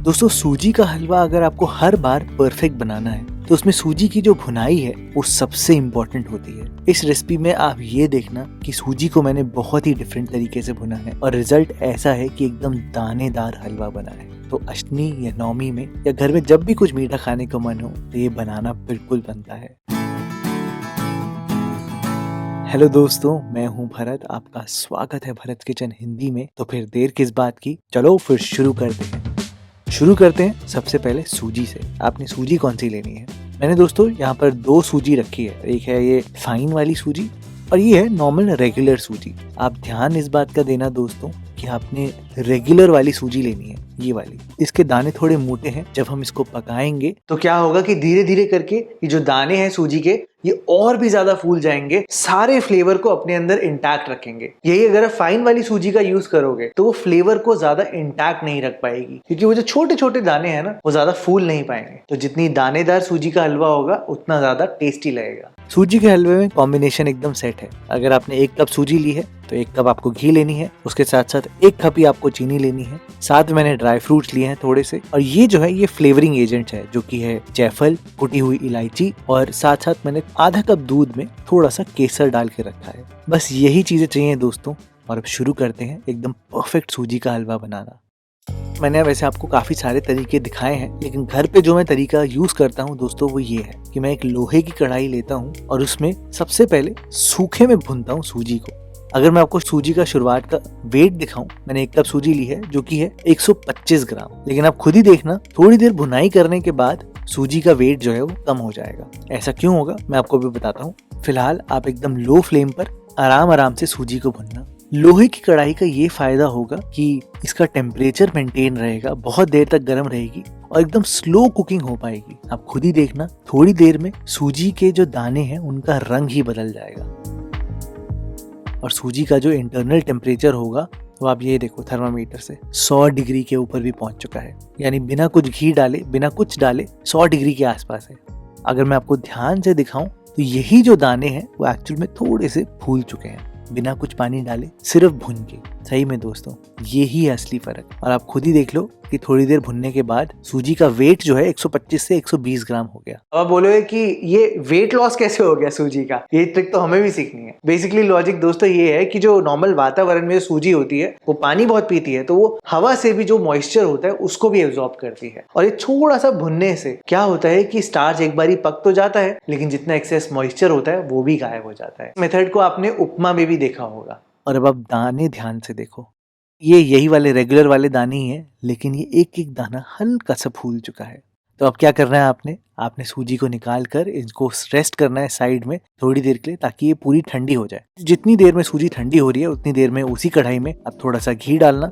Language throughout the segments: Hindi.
दोस्तों सूजी का हलवा अगर आपको हर बार परफेक्ट बनाना है तो उसमें सूजी की जो भुनाई है वो सबसे इम्पोर्टेंट होती है। इस रेसिपी में आप ये देखना कि सूजी को मैंने बहुत ही डिफरेंट तरीके से भुना है और रिजल्ट ऐसा है कि एकदम दानेदार हलवा बना है। तो अष्टमी या नवमी में या घर में जब भी कुछ मीठा खाने का मन हो तो ये बनाना बिल्कुल बनता है। हेलो दोस्तों, मैं हूं भरत, आपका स्वागत है भरत किचन हिंदी में। तो फिर देर किस बात की, चलो फिर शुरू करते हैं। सबसे पहले सूजी से। आपने सूजी कौन सी लेनी है? मैंने दोस्तों यहाँ पर 2 सूजी रखी है। एक है ये फाइन वाली सूजी और ये है नॉर्मल रेगुलर सूजी। आप ध्यान इस बात का देना दोस्तों कि आपने रेगुलर वाली सूजी लेनी है, ये वाली। इसके दाने थोड़े मोटे हैं। जब हम इसको पकाएंगे तो क्या होगा कि धीरे धीरे करके ये जो दाने हैं सूजी के ये और भी ज्यादा फूल जाएंगे, सारे फ्लेवर को अपने अंदर इंटैक्ट रखेंगे। यही अगर आप फाइन वाली सूजी का यूज करोगे तो वो फ्लेवर को ज्यादा इंटैक्ट नहीं रख पाएगी, क्योंकि वो जो छोटे छोटे दाने हैं ना वो ज्यादा फूल नहीं पाएंगे। तो जितनी दानेदार सूजी का हलवा होगा उतना ज्यादा टेस्टी लगेगा। सूजी के हलवे में कॉम्बिनेशन एकदम सेट है। अगर आपने 1 कप सूजी ली है तो 1 कप आपको घी लेनी है, उसके साथ साथ 1 कप ही आपको चीनी लेनी है, साथ में मैंने ड्राई फ्रूट्स लिए हैं थोड़े से, और ये जो है ये फ्लेवरिंग एजेंट है जो कि है जायफल, कुटी हुई इलायची, और साथ साथ मैंने आधा कप दूध में थोड़ा सा केसर डाल के रखा है। बस यही चीजें चाहिए दोस्तों, और अब शुरू करते हैं एकदम परफेक्ट सूजी का हलवा बनाना। मैंने वैसे आपको काफी सारे तरीके दिखाए हैं, लेकिन घर पे जो मैं तरीका यूज करता हूँ दोस्तों वो ये है कि मैं एक लोहे की कढ़ाई लेता हूँ और उसमें सबसे पहले सूखे में भूनता हूँ सूजी को। अगर मैं आपको सूजी का शुरुआत का वेट दिखाऊं, मैंने 1 कप सूजी ली है जो कि है 125 ग्राम, लेकिन आप खुद ही देखना थोड़ी देर भुनाई करने के बाद सूजी का वेट जो है वो कम हो जाएगा। ऐसा क्यों होगा मैं आपको भी बताता हूँ। फिलहाल आप एकदम लो फ्लेम पर आराम से सूजी को भुनना। लोहे की कढ़ाई का ये फायदा होगा कि इसका टेम्परेचर मेंटेन रहेगा, बहुत देर तक गर्म रहेगी और एकदम स्लो कुकिंग हो पाएगी। आप खुद ही देखना थोड़ी देर में सूजी के जो दाने हैं उनका रंग ही बदल जाएगा, और सूजी का जो इंटरनल टेम्परेचर होगा तो आप ये देखो थर्मामीटर से 100 डिग्री के ऊपर भी पहुंच चुका है, यानी बिना कुछ घी डाले बिना कुछ डाले 100 डिग्री के आसपास है। अगर मैं आपको ध्यान से दिखाऊं तो यही जो दाने हैं वो एक्चुअल में थोड़े से फूल चुके हैं, बिना कुछ पानी डाले, सिर्फ भुन के। सही में दोस्तों ये ही है असली फर्क, और आप खुद ही देख लो कि थोड़ी देर भुनने के बाद सूजी का वेट जो है 125 से 120 ग्राम हो गया। अब बोलोगे कि ये वेट लॉस कैसे हो गया सूजी का? ये ट्रिक तो हमें भी सीखनी है। बेसिकली लॉजिक दोस्तों ये है कि जो नॉर्मल वातावरण में सूजी होती है वो पानी बहुत पीती है, तो वो हवा से भी जो मॉइस्चर होता है उसको भी एब्जॉर्ब करती है, और ये थोड़ा सा भुनने से क्या होता है कि स्टार्च एक बारी पक तो जाता है, लेकिन जितना एक्सेस मॉइस्चर होता है वो भी गायब हो जाता है। मेथड को आपने उपमा में भी देखा होगा। और अब आप दाने ध्यान से देखो, ये यही वाले रेगुलर वाले दाने ही हैं, लेकिन ये एक एक दाना हल्का सा फूल चुका है। तो अब क्या करना है आपने सूजी को निकाल कर इनको रेस्ट करना है साइड में थोड़ी देर के लिए, ताकि ये पूरी ठंडी हो जाए। जितनी देर में सूजी ठंडी हो रही है उतनी देर में उसी कढ़ाई में अब थोड़ा सा घी डालना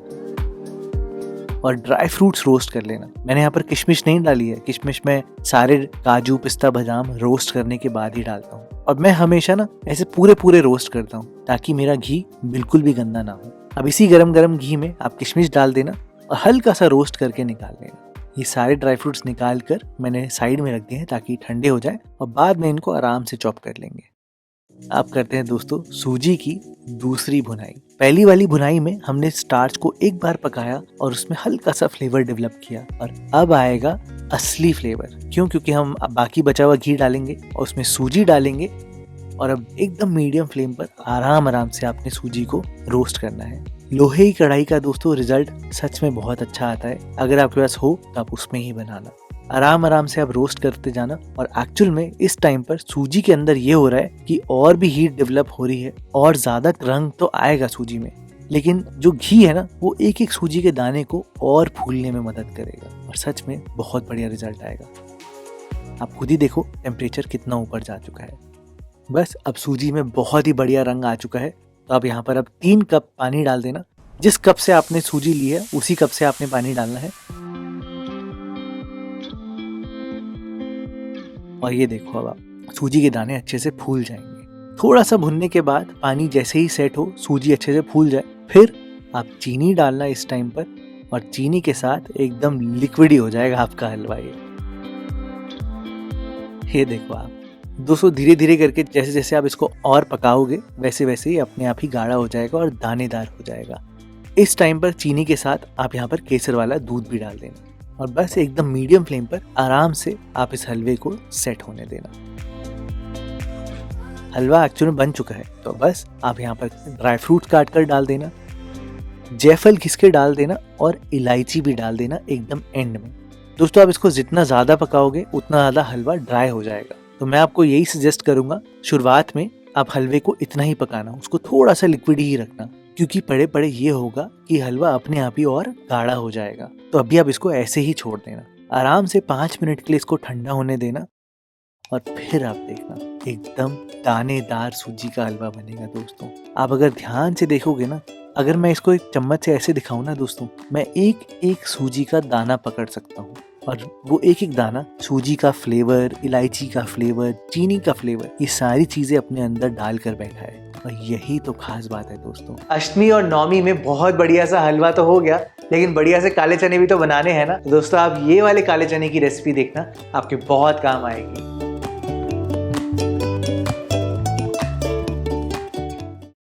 और ड्राई फ्रूट्स रोस्ट कर लेना। मैंने यहाँ पर किशमिश नहीं डाली है, किशमिश में सारे काजू पिस्ता बादाम रोस्ट करने के बाद ही डालता हूँ, और मैं हमेशा ना ऐसे पूरे रोस्ट करता हूँ ताकि मेरा घी बिल्कुल भी गंदा ना हो। अब इसी गरम घी में आप किशमिश डाल देना और हल्का सा रोस्ट करके निकाल लेना। ये सारे ड्राई फ्रूट्स निकाल कर मैंने साइड में रख दिए हैं ताकि ठंडे हो जाए, और बाद में इनको आराम से चॉप कर लेंगे। अब करते हैं दोस्तों सूजी की दूसरी भुनाई। पहली वाली भुनाई में हमने स्टार्च को एक बार पकाया और उसमें हल्का सा फ्लेवर डेवलप किया, और अब आएगा असली फ्लेवर। क्यों? क्योंकि हम अब बाकी बचा हुआ घी डालेंगे और उसमें सूजी डालेंगे, और अब एकदम मीडियम फ्लेम पर आराम से आपने सूजी को रोस्ट करना है। लोहे की कढ़ाई का दोस्तों रिजल्ट सच में बहुत अच्छा आता है। अगर आपके पास हो तो आप उसमें ही बनाना। आराम से आप रोस्ट करते जाना, और एक्चुअल में इस टाइम पर सूजी के अंदर ये हो रहा है कि और भी हीट डेवलप हो रही है और ज्यादा रंग तो आएगा सूजी में, लेकिन जो घी है ना वो एक एक सूजी के दाने को और फूलने में मदद करेगा, और सच में बहुत बढ़िया रिजल्ट आएगा। आप खुद ही देखो टेम्परेचर कितना ऊपर जा चुका है। बस अब सूजी में बहुत ही बढ़िया रंग आ चुका है, तो अब यहाँ पर अब 3 कप पानी डाल देना। जिस कप से आपने सूजी ली है उसी कप से आपने पानी डालना है, और ये देखो अब आप सूजी के दाने अच्छे से फूल जाएंगे। थोड़ा सा भुनने के बाद पानी जैसे ही सेट हो, सूजी अच्छे से फूल जाए, फिर आप चीनी डालना इस टाइम पर, और चीनी के साथ एकदम लिक्विड ही हो जाएगा आपका हलवा। ये देखो आप दोस्तों धीरे धीरे करके जैसे जैसे आप इसको और पकाओगे वैसे वैसे ही अपने आप ही गाढ़ा हो जाएगा और दानेदार हो जाएगा। इस टाइम पर चीनी के साथ आप यहाँ पर केसर वाला दूध भी डाल देना। और बस एकदम मीडियम फ्लेम पर आराम से आप इस हलवे को सेट होने देना। हलवा एक्चुअली में बन चुका है, तो बस आप यहाँ पर ड्राई फ्रूट्स काट कर डाल देना, जायफल घिस के डाल देना और इलायची भी डाल देना एकदम एंड में। दोस्तों आप इसको जितना ज़्यादा पकाओगे उतना ज़्यादा हलवा ड्राई हो जाएगा, तो मैं आपको यही सजेस्ट करूँगा शुरुआत में आप हलवे को इतना ही पकाना, उसको थोड़ा सा लिक्विड ही रखना, क्योंकि पड़े पड़े ये होगा कि हलवा अपने आप ही और गाढ़ा हो जाएगा। तो अभी आप इसको ऐसे ही छोड़ देना, आराम से 5 मिनट के लिए इसको ठंडा होने देना और फिर आप देखना एकदम दानेदार सूजी का हलवा बनेगा। दोस्तों आप अगर ध्यान से देखोगे ना, अगर मैं इसको एक चम्मच से ऐसे दिखाऊं ना दोस्तों, मैं एक एक सूजी का दाना पकड़ सकता हूँ और वो एक एक दाना सूजी का फ्लेवर, इलायची का फ्लेवर, चीनी का फ्लेवर, ये सारी चीजें अपने अंदर डाल कर बैठा है और यही तो खास बात है दोस्तों। अष्टमी और नवमी में बहुत बढ़िया सा हलवा तो हो गया, लेकिन बढ़िया से काले चने भी तो बनाने हैं ना। दोस्तों आप ये वाले काले चने की रेसिपी देखना, आपके बहुत काम आएगी।